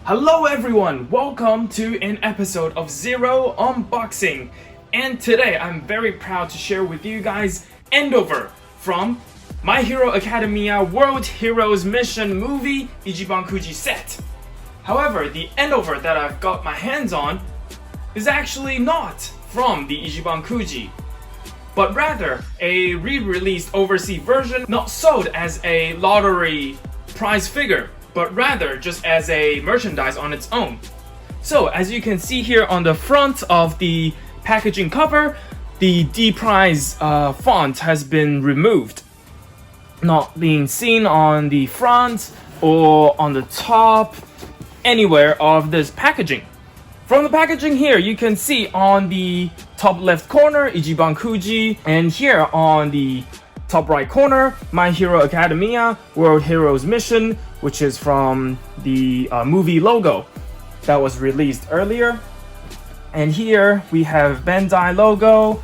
Hello everyone, welcome to an episode of Zero Unboxing. And today I'm very proud to share with you guys Endeavour from My Hero Academia World Heroes Mission movie Ichiban Kuji set. However, the Endeavour that I've got my hands on is actually not from the Ichiban Kuji, but rather a re-released overseas version, not sold as a lottery prize figure, but rather just as a merchandise on its own. So as you can see here on the front of the packaging cover, the D prize font has been removed, not being seen on the front or on the top anywhere of this packaging. From the packaging here, you can see on the top left corner Ichiban Kuji, and here on the top right corner My Hero Academia World Heroes Mission, which is from the movie logo that was released earlier. And here we have Bandai logo.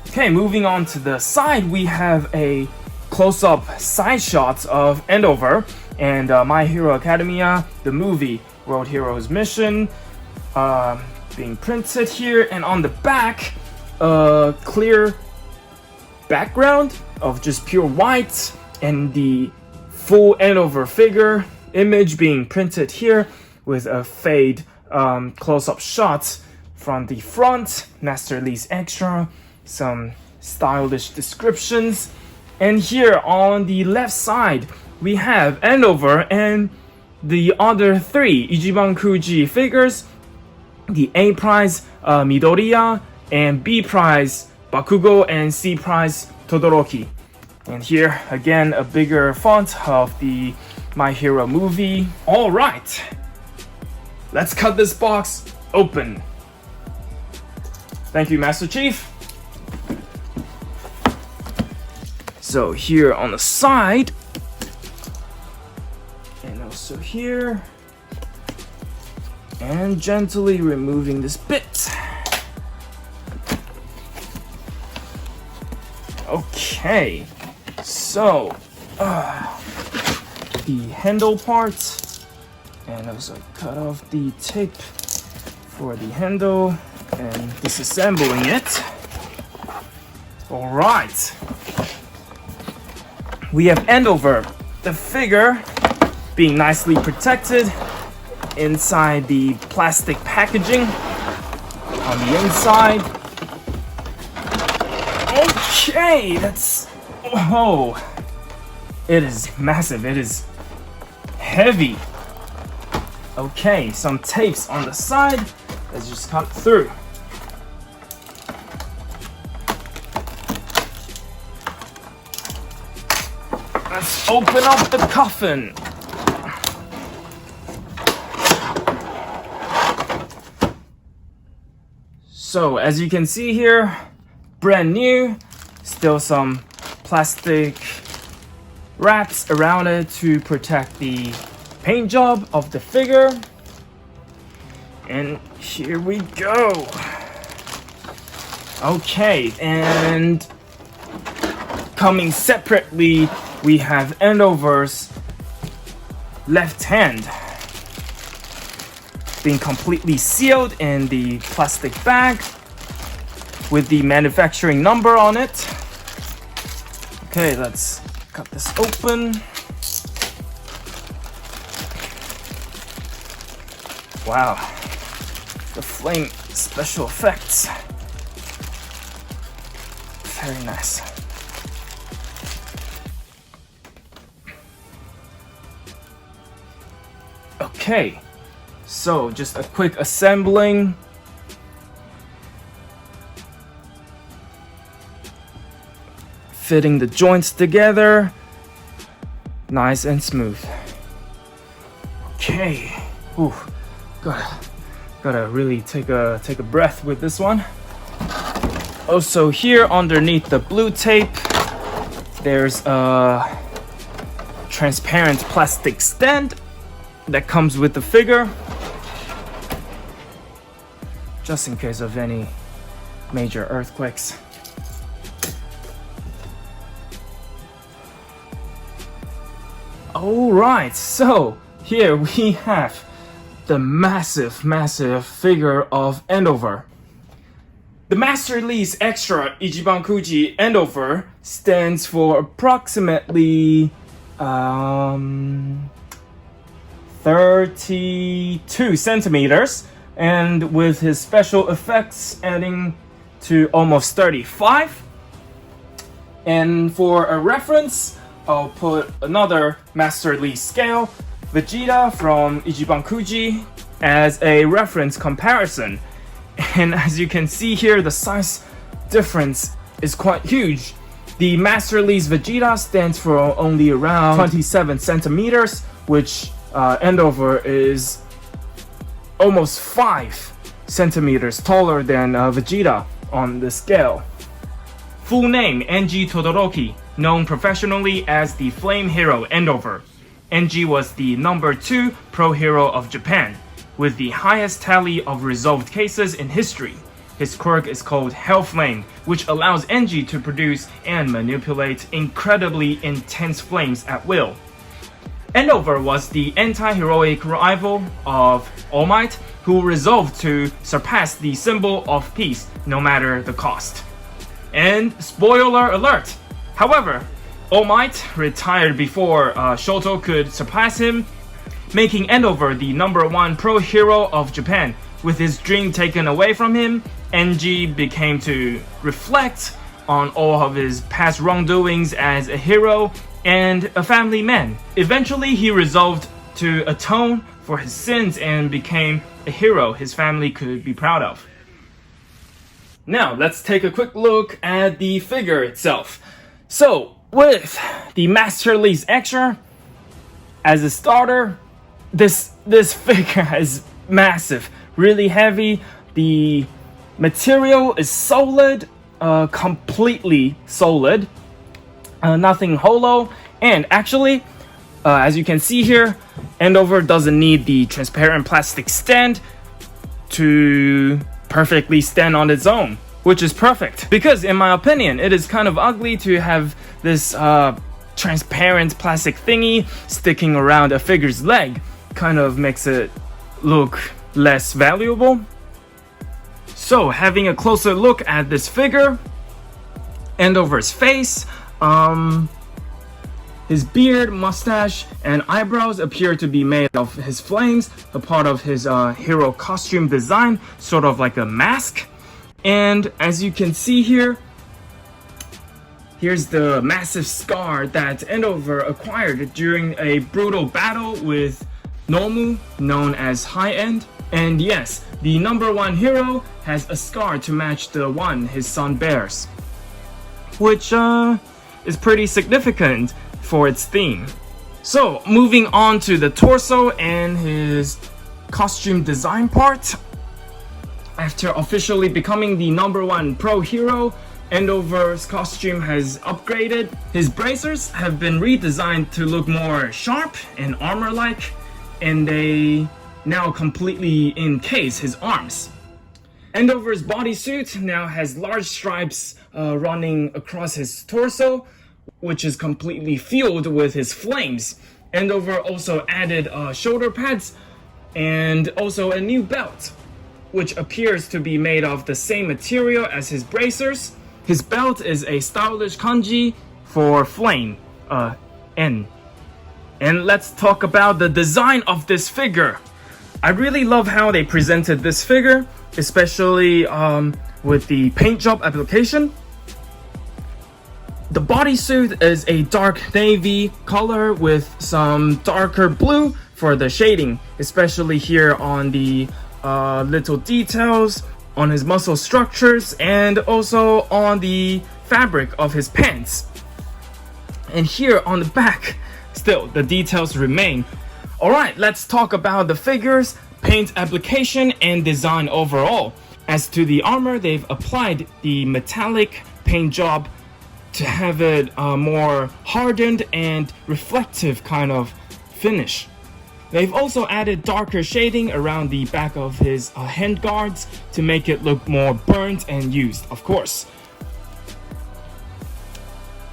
Okay, moving on to the side, we have a close-up side shot of Endeavour and My Hero Academia, the movie World Heroes Mission, being printed here. And on the back, a clear background of just pure white and the full Endeavour figure image being printed here with a fade close-up shot from the front, Master Lee's extra, some stylish descriptions. And here on the left side we have Endeavour and the other three Ichiban Kuji figures, the A prize Midoriya, and B prize Bakugo, and C prize Todoroki. And here again a bigger font of the My Hero movie. Alright, let's cut this box open. Thank you, Master Chief. So here on the side, and also here, and gently removing this bit. Okay, so the handle part, and also cut off the tape for the handle and disassembling it. Alright, we have Endeavour, the figure, being nicely protected inside the plastic packaging on the inside. Okay, that's... oh, it is massive, it is heavy. Okay, some tapes on the side. Let's just cut through. Let's open up the coffin. So as you can see here, brand new, still some plastic wraps around it to protect the paint job of the figure. And here we go. Okay, and coming separately, we have Endeavour's left hand being completely sealed in the plastic bag with the manufacturing number on it. Okay, let's cut this open. Wow, the flame special effects. Very nice. Okay, so just a quick assembling. Fitting the joints together, nice and smooth. Okay, ooh, gotta really take a breath with this one. Also here underneath the blue tape, there's a transparent plastic stand that comes with the figure, just in case of any major earthquakes. Alright, so here we have the massive figure of Endeavour. The Master Lee's Extra Ichiban Kuji Endeavour stands for approximately 32 centimeters, and with his special effects adding to almost 35. And for a reference, I'll put another Master Lee scale, Vegeta from Ichiban Kuji, as a reference comparison. And as you can see here, the size difference is quite huge. The Master Lee's Vegeta stands for only around 27 centimeters, which Endeavour is almost 5 centimeters taller than Vegeta on the scale. Full name: Enji Todoroki, known professionally as the Flame Hero Endeavour. Enji was the #2 pro hero of Japan, with the highest tally of resolved cases in history. His quirk is called Hell Flame, which allows Enji to produce and manipulate incredibly intense flames at will. Endeavour was the anti-heroic rival of All Might, who resolved to surpass the symbol of peace no matter the cost. And spoiler alert! However, All Might retired before Shoto could surpass him, making Endeavour the #1 pro hero of Japan. With his dream taken away from him, Enji became to reflect on all of his past wrongdoings as a hero and a family man. Eventually, he resolved to atone for his sins and became a hero his family could be proud of. Now, let's take a quick look at the figure itself. So, with the Master Lee's Extra as a starter, this figure is massive, really heavy. The material is solid, completely solid, nothing hollow. And actually, as you can see here, Endeavour doesn't need the transparent plastic stand to perfectly stand on its own, which is perfect. Because in my opinion, it is kind of ugly to have this transparent plastic thingy sticking around a figure's leg. Kind of makes it look less valuable. So, having a closer look at this figure, Endeavour's face, his beard, mustache, and eyebrows appear to be made of his flames, a part of his hero costume design, sort of like a mask. And as you can see here, here's the massive scar that Endeavour acquired during a brutal battle with Nomu, known as High End. And yes, the #1 hero has a scar to match the one his son bears, which is pretty significant for its theme. So, moving on to the torso and his costume design part. After officially becoming the #1 pro hero, Endeavour's costume has upgraded. His bracers have been redesigned to look more sharp and armor-like, and they now completely encase his arms. Endeavour's bodysuit now has large stripes running across his torso, which is completely fueled with his flames. Endeavour also added shoulder pads and also a new belt, which appears to be made of the same material as his bracers. His belt is a stylish kanji for flame, N. And let's talk about the design of this figure. I really love how they presented this figure, especially with the paint job application. The bodysuit is a dark navy color with some darker blue for the shading, especially here on the little details on his muscle structures and also on the fabric of his pants. And here on the back, still the details remain. Alright, let's talk about the figure's paint application and design overall. As to the armor, they've applied the metallic paint job to have it more hardened and reflective kind of finish. They've also added darker shading around the back of his hand guards to make it look more burnt and used, of course.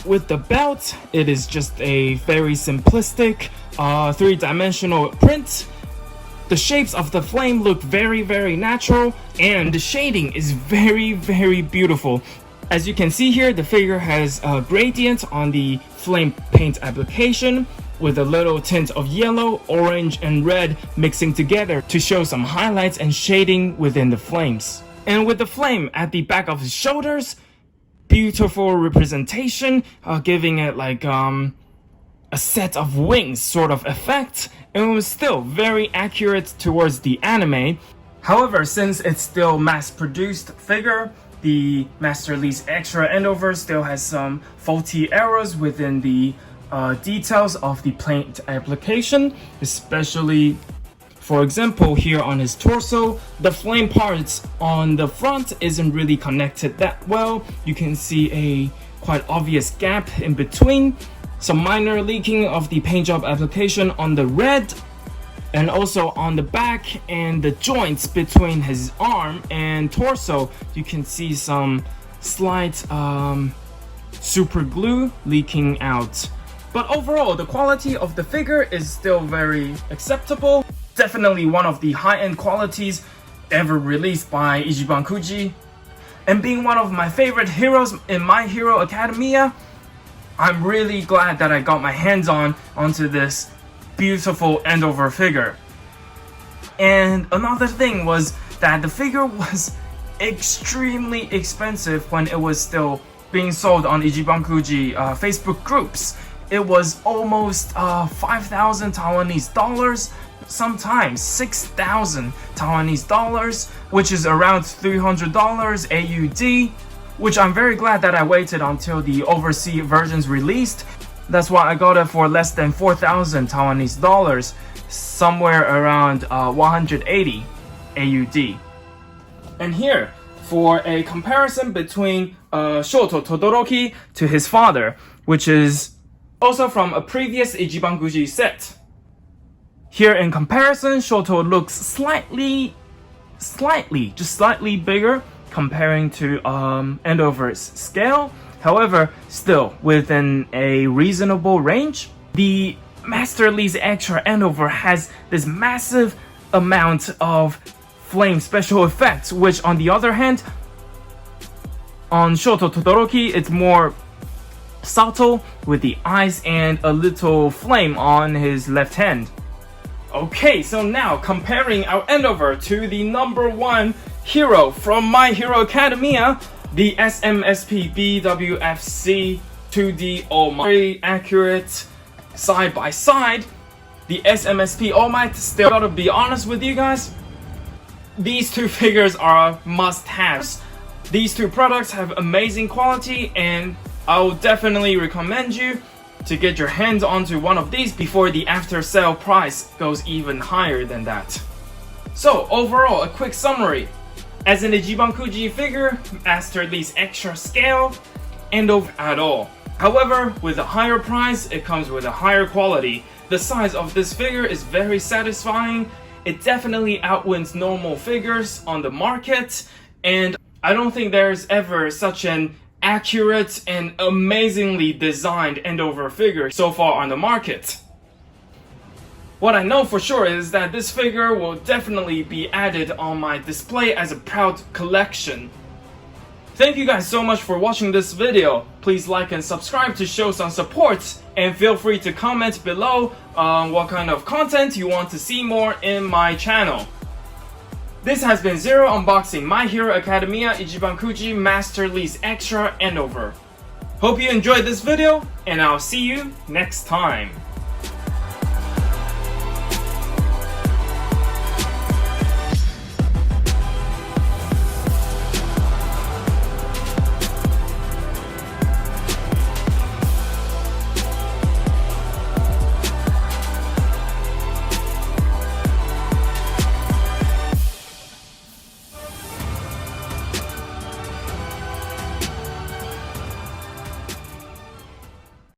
With the belt, it is just a very simplistic three-dimensional print. The shapes of the flame look very natural, and the shading is very beautiful. As you can see here, the figure has a gradient on the flame paint application with a little tint of yellow, orange, and red mixing together to show some highlights and shading within the flames. And with the flame at the back of his shoulders, beautiful representation, giving it like a set of wings sort of effect. It was still very accurate towards the anime. However, since it's still mass-produced figure, the Master Lee's Extra Endeavour still has some faulty errors within the details of the paint application, especially, for example, here on his torso, the flame parts on the front isn't really connected that well. You can see a quite obvious gap in between, some minor leaking of the paint job application on the red, and also on the back and the joints between his arm and torso, you can see some slight super glue leaking out. But overall, the quality of the figure is still very acceptable. Definitely one of the high-end qualities ever released by Ichiban Kuji. And being one of my favorite heroes in My Hero Academia, I'm really glad that I got my hands onto this beautiful Endeavour figure. And another thing was that the figure was extremely expensive when it was still being sold on Ichiban Kuji Facebook groups. It was almost 5,000 Taiwanese dollars, sometimes 6,000 Taiwanese dollars, which is around $300 AUD, which I'm very glad that I waited until the Oversea versions released. That's why I got it for less than 4,000 Taiwanese dollars, somewhere around 180 AUD. And here, for a comparison between Shoto Todoroki to his father, which is also from a previous Ichiban Kuji set. Here in comparison, Shoto looks slightly bigger comparing to Endeavour's scale. However, still within a reasonable range. The Master Lee's Extra Endeavour has this massive amount of flame special effects, which on the other hand, on Shoto Todoroki, it's more subtle with the eyes and a little flame on his left hand. Okay, so now comparing our Endeavour to the #1 hero from My Hero Academia, the SMSP BWFC 2D All Might. Very accurate side by side. The SMSP All Might, still gotta be honest with you guys, these two figures are must-haves. These two products have amazing quality, and I will definitely recommend you to get your hands onto one of these before the after sale price goes even higher than that. So overall, a quick summary. As an Ichiban Kuji figure, Master Lee's Extra scale, Endeavour at all. However, with a higher price, it comes with a higher quality. The size of this figure is very satisfying. It definitely outwins normal figures on the market, and I don't think there's ever such an accurate and amazingly designed Endeavour figure so far on the market. What I know for sure is that this figure will definitely be added on my display as a proud collection. Thank you guys so much for watching this video. Please like and subscribe to show some support, and feel free to comment below what kind of content you want to see more in my channel. This has been Zero Unboxing My Hero Academia Ichiban Kuji Master Lee's Extra Endeavour. Hope you enjoyed this video, and I'll see you next time.